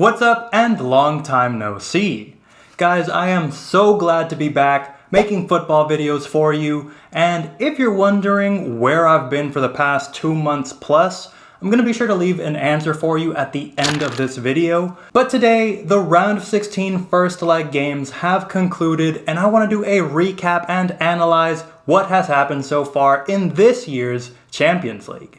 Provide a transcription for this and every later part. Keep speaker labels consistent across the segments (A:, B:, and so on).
A: What's up and long time no see. Guys, I am so glad to be back making football videos for you, and if you're wondering where I've been for the past 2 months plus, I'm going to be sure to leave an answer for you at the end of this video. But today, the round of 16 first leg games have concluded, and I want to do a recap and analyze what has happened so far in this year's Champions League.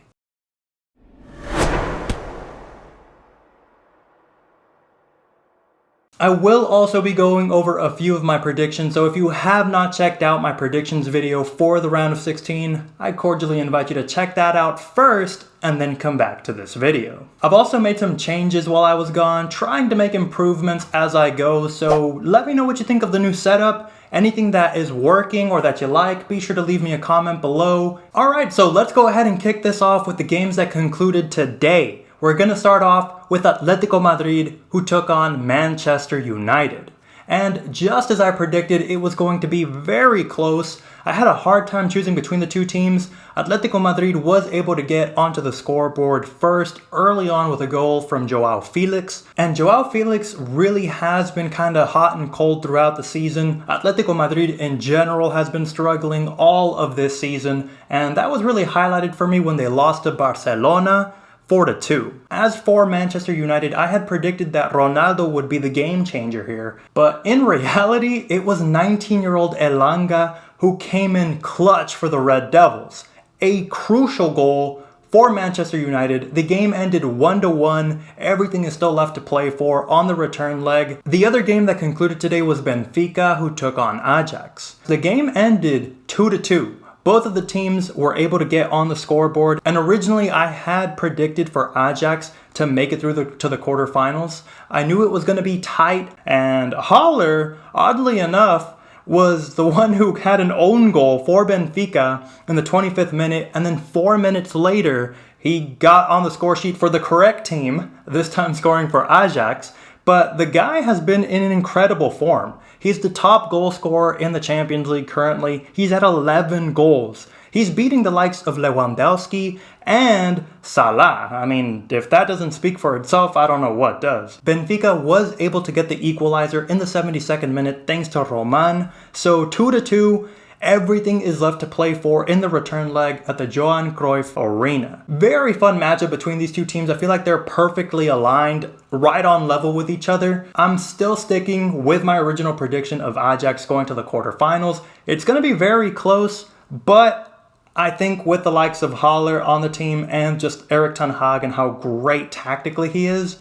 A: I will also be going over a few of my predictions, so if you have not checked out my predictions video for the round of 16, I cordially invite you to check that out first and then come back to this video. I've also made some changes while I was gone, trying to make improvements as I go, so let me know what you think of the new setup. Anything that is working or that you like, be sure to leave me a comment below. Alright, so let's go ahead and kick this off with the games that concluded today. We're going to start off with Atletico Madrid, who took on Manchester United. And just as I predicted, it was going to be very close. I had a hard time choosing between the two teams. Atletico Madrid was able to get onto the scoreboard first early on with a goal from Joao Felix. And Joao Felix really has been kind of hot and cold throughout the season. Atletico Madrid in general has been struggling all of this season. And that was really highlighted for me when they lost to Barcelona 4-2. As for Manchester United, I had predicted that Ronaldo would be the game changer here, but in reality, it was 19-year-old Elanga who came in clutch for the Red Devils. A crucial goal for Manchester United. The game ended 1-1. Everything is still left to play for on the return leg. The other game that concluded today was Benfica, who took on Ajax. The game ended 2-2. Both of the teams were able to get on the scoreboard, and originally I had predicted for Ajax to make it through to the quarterfinals. I knew it was going to be tight, and Haller, oddly enough, was the one who had an own goal for Benfica in the 25th minute, and then 4 minutes later, he got on the score sheet for the correct team, this time scoring for Ajax. But the guy has been in an incredible form. He's the top goal scorer in the Champions League currently. He's at 11 goals. He's beating the likes of Lewandowski and Salah. I mean, if that doesn't speak for itself, I don't know what does. Benfica was able to get the equalizer in the 72nd minute thanks to Roman. So 2-2. Everything is left to play for in the return leg at the Johan Cruyff Arena. Very fun matchup between these two teams. I feel like they're perfectly aligned, right on level with each other. I'm still sticking with my original prediction of Ajax going to the quarterfinals. It's going to be very close, but I think with the likes of Haller on the team and just Erik ten Hag and how great tactically he is,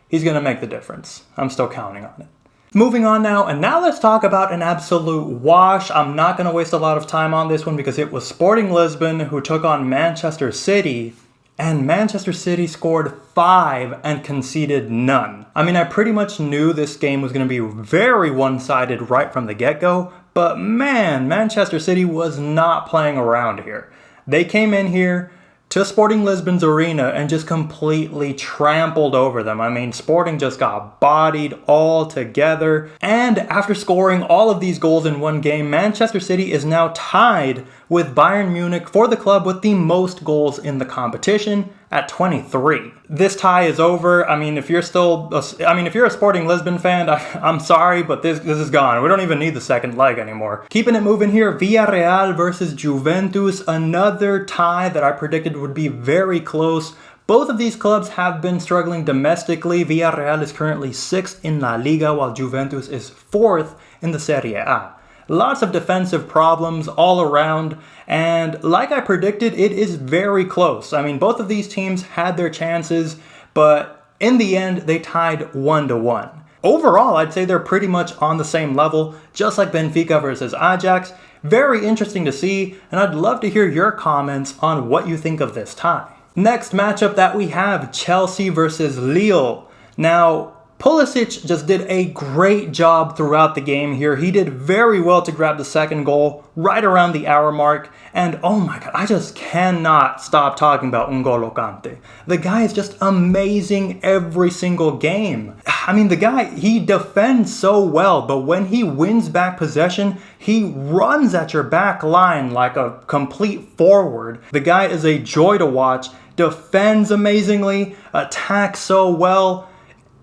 A: he's going to make the difference. I'm still counting on it. Moving on now, and now let's talk about an absolute wash. I'm not going to waste a lot of time on this one because it was Sporting Lisbon who took on Manchester City, and Manchester City scored 5 and conceded none. I mean, I pretty much knew this game was going to be very one-sided right from the get-go, but man, Manchester City was not playing around here. They came in here to Sporting Lisbon's arena and just completely trampled over them. I mean, Sporting just got bodied all together. And after scoring all of these goals in one game, Manchester City is now tied with Bayern Munich for the club with the most goals in the competition at 23. This tie is over. I mean, if you're a Sporting Lisbon fan, I'm sorry, but this is gone. We don't even need the second leg anymore. Keeping it moving here, Villarreal versus Juventus, another tie that I predicted would be very close. Both of these clubs have been struggling domestically. Villarreal is currently 6th in La Liga, while Juventus is 4th in the Serie A. Lots of defensive problems all around, and like I predicted, it is very close. I mean, both of these teams had their chances, but in the end, they tied 1-1. Overall, I'd say they're pretty much on the same level, just like Benfica versus Ajax. Very interesting to see, and I'd love to hear your comments on what you think of this tie. Next matchup that we have, Chelsea versus Lyon. Now, Pulisic just did a great job throughout the game here. He did very well to grab the second goal right around the hour mark. And oh my god, I just cannot stop talking about N'Golo Kante. The guy is just amazing every single game. I mean, the guy, he defends so well, but when he wins back possession, he runs at your back line like a complete forward. The guy is a joy to watch, defends amazingly, attacks so well.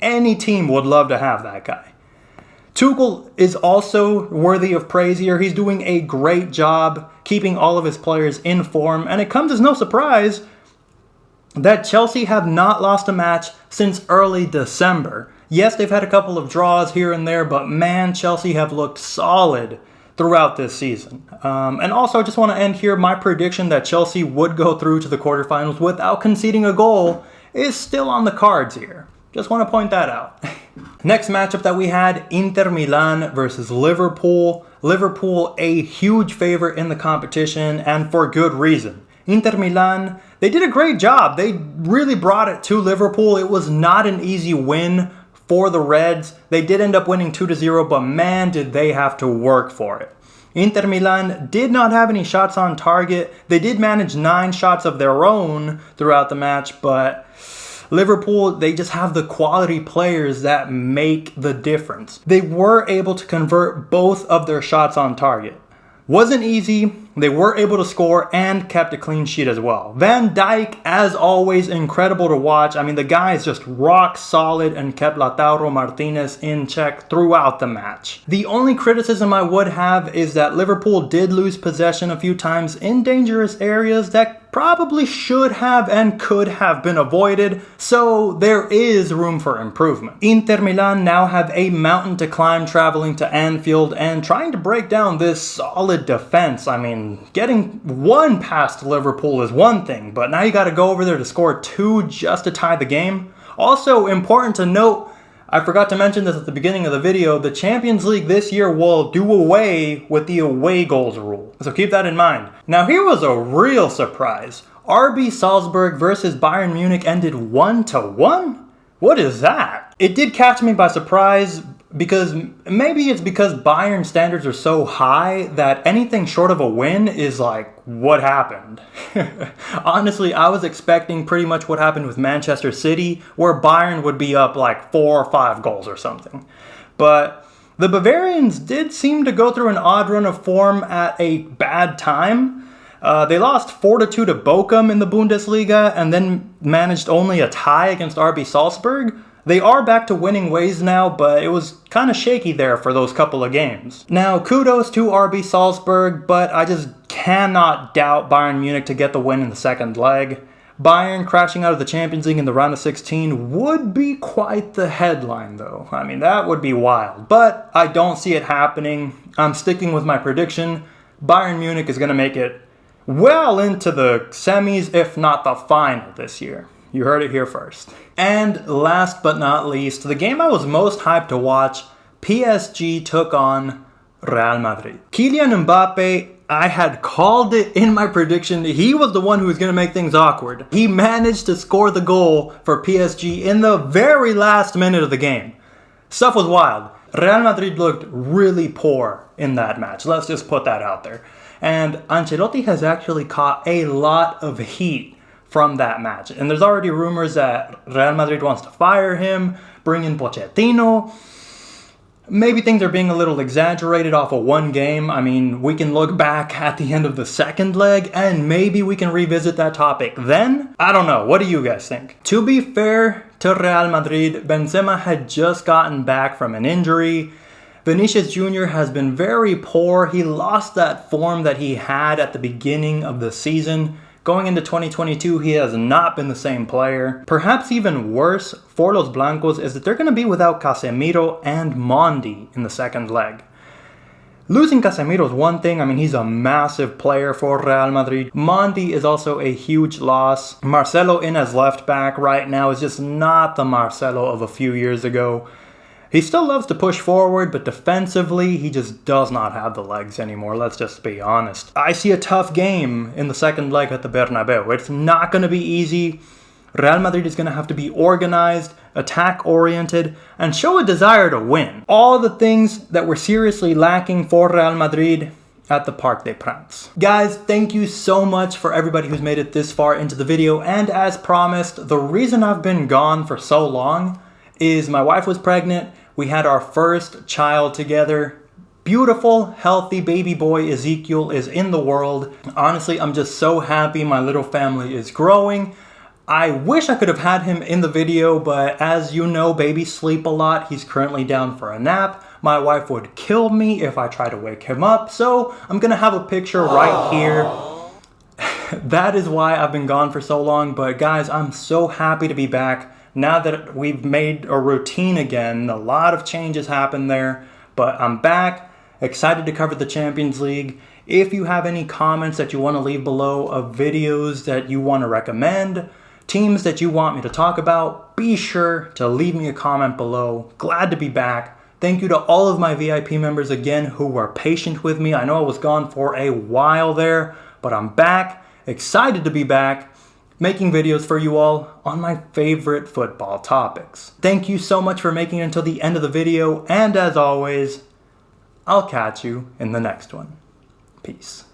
A: Any team would love to have that guy. Tuchel is also worthy of praise here. He's doing a great job keeping all of his players in form, and it comes as no surprise that Chelsea have not lost a match since early December. Yes, they've had a couple of draws here and there, but man, Chelsea have looked solid throughout this season. And also, I just want to end here, my prediction that Chelsea would go through to the quarterfinals without conceding a goal is still on the cards here. Just want to point that out. Next matchup that we had, Inter Milan versus Liverpool. Liverpool, a huge favorite in the competition, and for good reason. Inter Milan, they did a great job. They really brought it to Liverpool. It was not an easy win for the Reds. They did end up winning 2-0, but man, did they have to work for it. Inter Milan did not have any shots on target. They did manage 9 shots of their own throughout the match, but Liverpool, they just have the quality players that make the difference. They were able to convert both of their shots on target. Wasn't easy, they were able to score and kept a clean sheet as well. Van Dijk, as always, incredible to watch. I mean, the guy is just rock solid and kept Lautaro Martinez in check throughout the match. The only criticism I would have is that Liverpool did lose possession a few times in dangerous areas that probably should have and could have been avoided, so there is room for improvement. Inter Milan now have a mountain to climb traveling to Anfield and trying to break down this solid defense. I mean, getting 1 past Liverpool is one thing, but now you got to go over there to score 2 just to tie the game. Also important to note, I forgot to mention this at the beginning of the video, the Champions League this year will do away with the away goals rule. So keep that in mind. Now here was a real surprise. RB Salzburg versus Bayern Munich ended 1-1? What is that? It did catch me by surprise because maybe it's because Bayern standards are so high that anything short of a win is like, what happened? Honestly, I was expecting pretty much what happened with Manchester City, where Bayern would be up like 4 or 5 goals or something. But the Bavarians did seem to go through an odd run of form at a bad time. They lost 4-2 to Bochum in the Bundesliga and then managed only a tie against RB Salzburg. They are back to winning ways now, but it was kind of shaky there for those couple of games. Now, kudos to RB Salzburg, but I just cannot doubt Bayern Munich to get the win in the second leg. Bayern crashing out of the Champions League in the round of 16 would be quite the headline, though. I mean, that would be wild, but I don't see it happening. I'm sticking with my prediction. Bayern Munich is going to make it well into the semis, if not the final this year. You heard it here first. And last but not least, the game I was most hyped to watch, PSG took on Real Madrid. Kylian Mbappe, I had called it in my prediction. He was the one who was going to make things awkward. He managed to score the goal for PSG in the very last minute of the game. Stuff was wild. Real Madrid looked really poor in that match. Let's just put that out there. And Ancelotti has actually caught a lot of heat from that match. And there's already rumors that Real Madrid wants to fire him, bring in Pochettino. Maybe things are being a little exaggerated off of one game. I mean, we can look back at the end of the second leg and maybe we can revisit that topic then. I don't know. What do you guys think? To be fair to Real Madrid, Benzema had just gotten back from an injury. Banishes Jr. has been very poor. He lost that form that he had at the beginning of the season. Going into 2022, he has not been the same player. Perhaps even worse for Los Blancos is that they're going to be without Casemiro and Mondi in the second leg. Losing Casemiro is one thing. I mean, he's a massive player for Real Madrid. Mondi is also a huge loss. Marcelo in as left back right now is just not the Marcelo of a few years ago. He still loves to push forward, but defensively, he just does not have the legs anymore. Let's just be honest. I see a tough game in the second leg at the Bernabeu. It's not going to be easy. Real Madrid is going to have to be organized, attack-oriented, and show a desire to win. All the things that were seriously lacking for Real Madrid at the Parc des Princes. Guys, thank you so much for everybody who's made it this far into the video. And as promised, the reason I've been gone for so long is my wife was pregnant. We had our first child together. Beautiful, healthy baby boy Ezekiel is in the world. Honestly, I'm just so happy my little family is growing. I wish I could have had him in the video, but as you know, babies sleep a lot. He's currently down for a nap. My wife would kill me if I try to wake him up, so I'm gonna have a picture right here. That is why I've been gone for so long, but guys, I'm so happy to be back. Now that we've made a routine again, a lot of changes happened there, but I'm back, excited to cover the Champions League. If you have any comments that you want to leave below of videos that you want to recommend, teams that you want me to talk about, be sure to leave me a comment below. Glad to be back. Thank you to all of my VIP members again who were patient with me. I know I was gone for a while there, but I'm back, excited to be back, making videos for you all on my favorite football topics. Thank you so much for making it until the end of the video, and as always, I'll catch you in the next one. Peace.